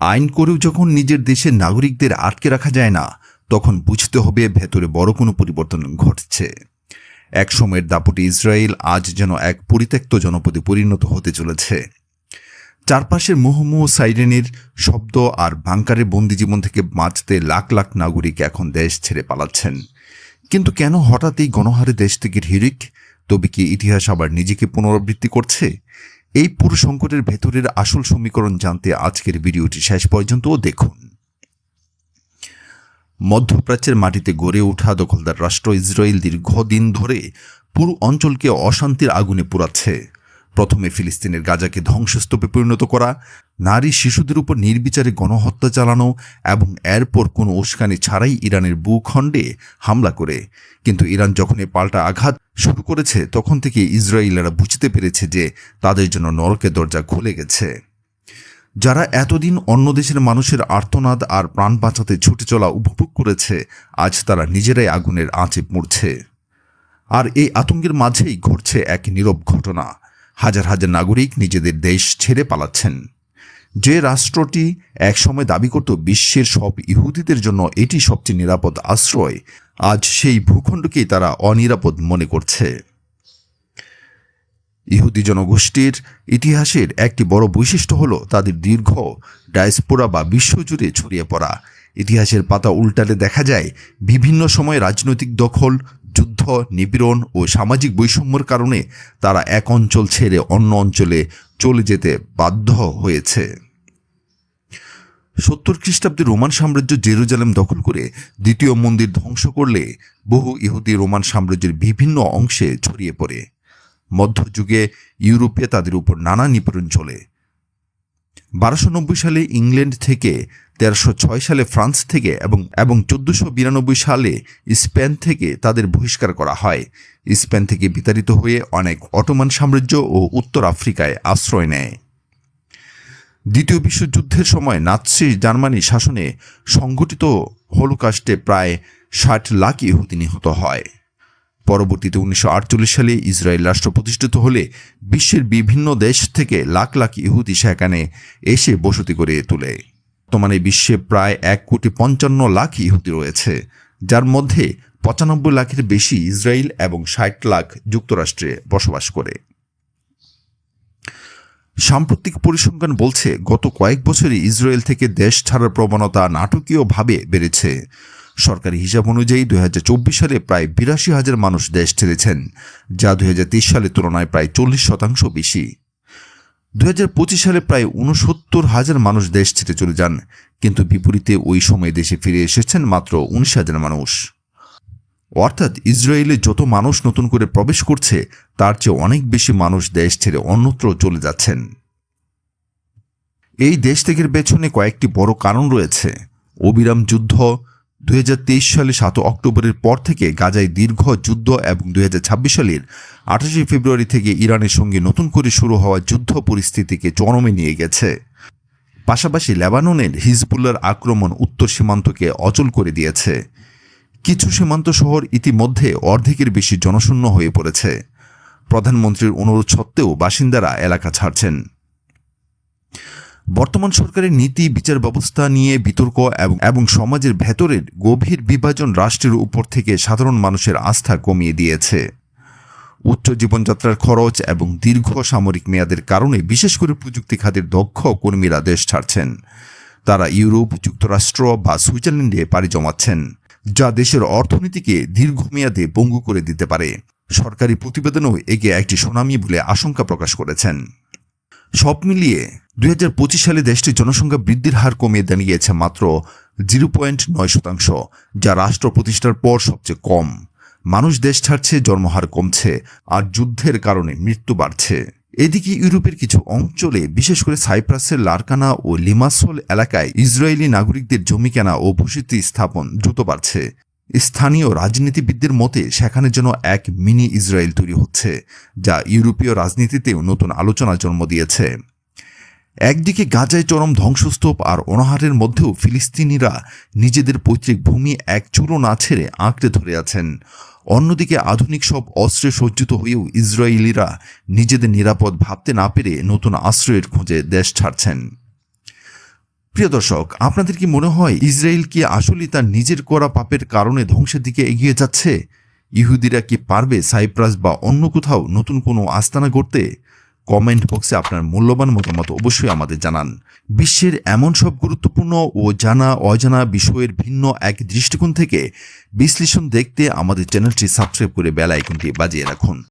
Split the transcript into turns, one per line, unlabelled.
আইন করেও যখন নিজের দেশের নাগরিকদের আটকে রাখা যায় না, তখন বুঝতে হবে ভেতরে বড় কোনো পরিবর্তন ঘটছে। এক সময়ের দাপটে ইসরায়েল আজ যেন এক পরিত্যক্ত জনপদে পরিণত হতে চলেছে। চারপাশের মুহুর্মুহু সাইরেনের শব্দ আর বাংকারের বন্দিজীবন থেকে বাঁচতে লাখ লাখ নাগরিক এখন দেশ ছেড়ে পালাচ্ছেন। কিন্তু কেন হঠাৎ এই গণহারে দেশ থেকে হিরিক? তবে কি ইতিহাস আবার নিজেকে পুনরাবৃত্তি করছে? এই পুরো সংকটের ভেতরের আসল সমীকরণ জানতে আজকের ভিডিওটি শেষ পর্যন্ত দেখুন। মধ্যপ্রাচ্যের মাটিতে গড়ে ওঠা দখলদার রাষ্ট্র ইসরায়েল দীর্ঘদিন ধরে পুরো অঞ্চলকে অশান্তির আগুনে পোড়াচ্ছে। প্রথমে ফিলিস্তিনের গাজাকে ধ্বংসস্তূপে পরিণত করা, নারী শিশুদের উপর নির্বিচারে গণহত্যা চালানো এবং এরপর কোনো উস্কানি ছাড়াই ইরানের ভূখণ্ডে হামলা করে। কিন্তু ইরান যখন পাল্টা আঘাত শুরু করেছে, তখন থেকে ইসরায়েলিরা বুঝতে পেরেছে যে তাদের জন্য নরকের দরজা খুলে গেছে। যারা এতদিন অন্য দেশের মানুষের আর্তনাদ আর প্রাণ বাঁচাতে ছুটে চলা উপভোগ করেছে, আজ তারা নিজেরাই আগুনের আঁচে পড়ছে। আর এই আতঙ্কের মাঝেই ঘটছে এক নীরব ঘটনা। হাজার হাজার নাগরিক নিজেদের দেশ ছেড়ে পালাচ্ছেন। যে রাষ্ট্রটি একসময় দাবি করত বিশ্বের সব ইহুদিদের জন্য এটি সবচেয়ে নিরাপদ আশ্রয়, আজ সেই ভূখণ্ডকেই তারা অনিরাপদ মনে করছে। ইহুদি জনগোষ্ঠীর ইতিহাসের একটি বড় বৈশিষ্ট্য হল তাদের দীর্ঘ ডায়াসপোরা বা বিশ্বজুড়ে ছড়িয়ে পড়া। ইতিহাসের পাতা উল্টালে দেখা যায় বিভিন্ন সময়ে রাজনৈতিক দখল, যুদ্ধ, নিপীড়ন ও সামাজিক বৈষম্যের কারণে তারা এক অঞ্চল ছেড়ে অন্য অঞ্চলে চলে যেতে বাধ্য হয়েছে। 70 খ্রিস্টাব্দে রোমান সাম্রাজ্য জেরুজালেম দখল করে দ্বিতীয় মন্দির ধ্বংস করলে বহু ইহুদি রোমান সাম্রাজ্যের বিভিন্ন অংশে ছড়িয়ে পড়ে। মধ্যযুগে ইউরোপে তাদের উপর নানা নিপীড়ন চলে। 1290 সালে ইংল্যান্ড থেকে, 1306 সালে ফ্রান্স থেকে এবং 1492 সালে স্পেন থেকে তাদের বহিষ্কার করা হয়। স্পেন থেকে বিতাড়িত হয়ে অনেক অটোমান সাম্রাজ্য ও উত্তর আফ্রিকায় আশ্রয় নেয়। দ্বিতীয় বিশ্বযুদ্ধের সময় নাৎসি জার্মানি শাসনে সংঘটিত হলোকাস্টে প্রায় 60 লাখ ইহুদি নিহত হয়। পরবর্তীতে 1948 সালে ইসরায়েল রাষ্ট্র প্রতিষ্ঠিত হলে বিশ্বের বিভিন্ন দেশ থেকে লাখ লাখ ইহুদি সেখানে এসে বসতি করে তোলে। বর্তমানে বিশ্বে প্রায় 1,55,00,000 ইহুদি রয়েছে, যার মধ্যে 95 লাখের বেশি ইসরায়েল এবং 60 লাখ যুক্তরাষ্ট্রে বসবাস করে। সাম্প্রতিক পরিসংখ্যান বলছে গত কয়েক বছরে ইসরায়েল থেকে দেশ ছাড়ার প্রবণতা নাটকীয়ভাবে বেড়েছে। সরকারি হিসাব অনুযায়ী 2024 সালে প্রায় 82,000 মানুষ দেশ ছেড়েছেন, যা 2023 সালের তুলনায় প্রায় 40% বেশি। 2025 সালে প্রায় 69,000 মানুষ দেশ ছেড়ে চলে যান, কিন্তু বিপরীতে ওই সময় দেশে ফিরে এসেছেন মাত্র 19,000 মানুষ। অর্থাৎ ইসরায়েলে যত মানুষ নতুন করে প্রবেশ করছে, তার চেয়ে অনেক বেশি মানুষ দেশ ছেড়ে অন্যত্র চলে যাচ্ছেন। এই দেশ ত্যাগের পেছনে কয়েকটি বড় কারণ রয়েছে। অবিরাম যুদ্ধ, 2023 সালে 7 অক্টোবরের পর থেকে গাজায় দীর্ঘ যুদ্ধ এবং 2026 সালের 28 ফেব্রুয়ারি থেকে ইরানের সঙ্গে নতুন করে শুরু হওয়া যুদ্ধ পরিস্থিতিকে চরমে নিয়ে গেছে। পাশাপাশি লেবাননের হিজবুল্লাহর আক্রমণ উত্তর সীমান্তকে অচল করে দিয়েছে। কিছু সীমান্ত শহর ইতিমধ্যে অর্ধেকের বেশি জনশূন্য হয়ে পড়েছে। প্রধানমন্ত্রীর অনুরোধ সত্ত্বেও বাসিন্দারা এলাকা ছাড়ছেন। বর্তমান সরকারের নীতি, বিচার ব্যবস্থা নিয়ে বিতর্ক এবং সমাজের ভেতরের গভীর বিভাজন রাষ্ট্রের উপর থেকে সাধারণ মানুষের আস্থা কমিয়ে দিয়েছে। উচ্চ জীবনযাত্রার খরচ এবং দীর্ঘ সামরিক মেয়াদের কারণে বিশেষ করে প্রযুক্তি খাতের দক্ষ কর্মীরা দেশ ছাড়ছেন। তারা ইউরোপ, যুক্তরাষ্ট্র বা সুইজারল্যান্ডে পাড়ি জমাচ্ছেন, যা দেশের অর্থনীতিকে দীর্ঘমেয়াদে পঙ্গু করে দিতে পারে। সরকারি প্রতিবেদনও একে একটি সুনামি বলে আশঙ্কা প্রকাশ করেছেন। সব মিলিয়ে 2025 সালে দেশটির জনসংখ্যা বৃদ্ধির হার কমিয়ে দাঁড়িয়েছে মাত্র 0.9%, যা রাষ্ট্র প্রতিষ্ঠার পর সবচেয়ে কম। মানুষ দেশ ছাড়ছে, জন্মহার কমছে, আর যুদ্ধের কারণে মৃত্যু বাড়ছে। এদিকে ইউরোপের কিছু অঞ্চলে, বিশেষ করে সাইপ্রাসের লারকানা ও লিমাসোল এলাকায় ইসরায়েলি নাগরিকদের জমি কেনা ও বসতি স্থাপন দ্রুত বাড়ছে। স্থানীয় রাজনীতিবিদদের মতে সেখানে যেন এক মিনি ইসরায়েল তৈরি হচ্ছে, যা ইউরোপীয় রাজনীতিতেও নতুন আলোচনা জন্ম দিয়েছে। একদিকে গাজায় চরম ধ্বংসস্তূপ আর অনাহারের মধ্যেও ফিলিস্তিনিরা নিজেদের পৈতৃক ভূমি এক চুলো না ছেড়ে আঁকড়ে ধরে আছেন। অন্যদিকে আধুনিক সব অস্ত্রে সজ্জিত হয়েও ইসরায়েলিরা নিজেদের নিরাপদ ভাবতে না পেরে নতুন আশ্রয়ের খোঁজে দেশ ছাড়ছেন। প্রিয় দর্শক, আপনাদের কি মনে হয় ইসরায়েল কি আসলে তার নিজের করা পাপের কারণে ধ্বংসের দিকে এগিয়ে যাচ্ছে? ইহুদিরা কি পারবে সাইপ্রাস বা অন্য কোথাও নতুন কোনো আস্তানা গড়তে? কমেন্ট বক্সে আপনার মূল্যবান মতামত অবশ্যই আমাদের জানান। বিশ্বের এমন সব গুরুত্বপূর্ণ ও জানা অজানা বিষয়ের ভিন্ন এক দৃষ্টিকোণ থেকে বিশ্লেষণ দেখতে আমাদের চ্যানেলটি সাবস্ক্রাইব করে বেল আইকনটি বাজিয়ে রাখুন।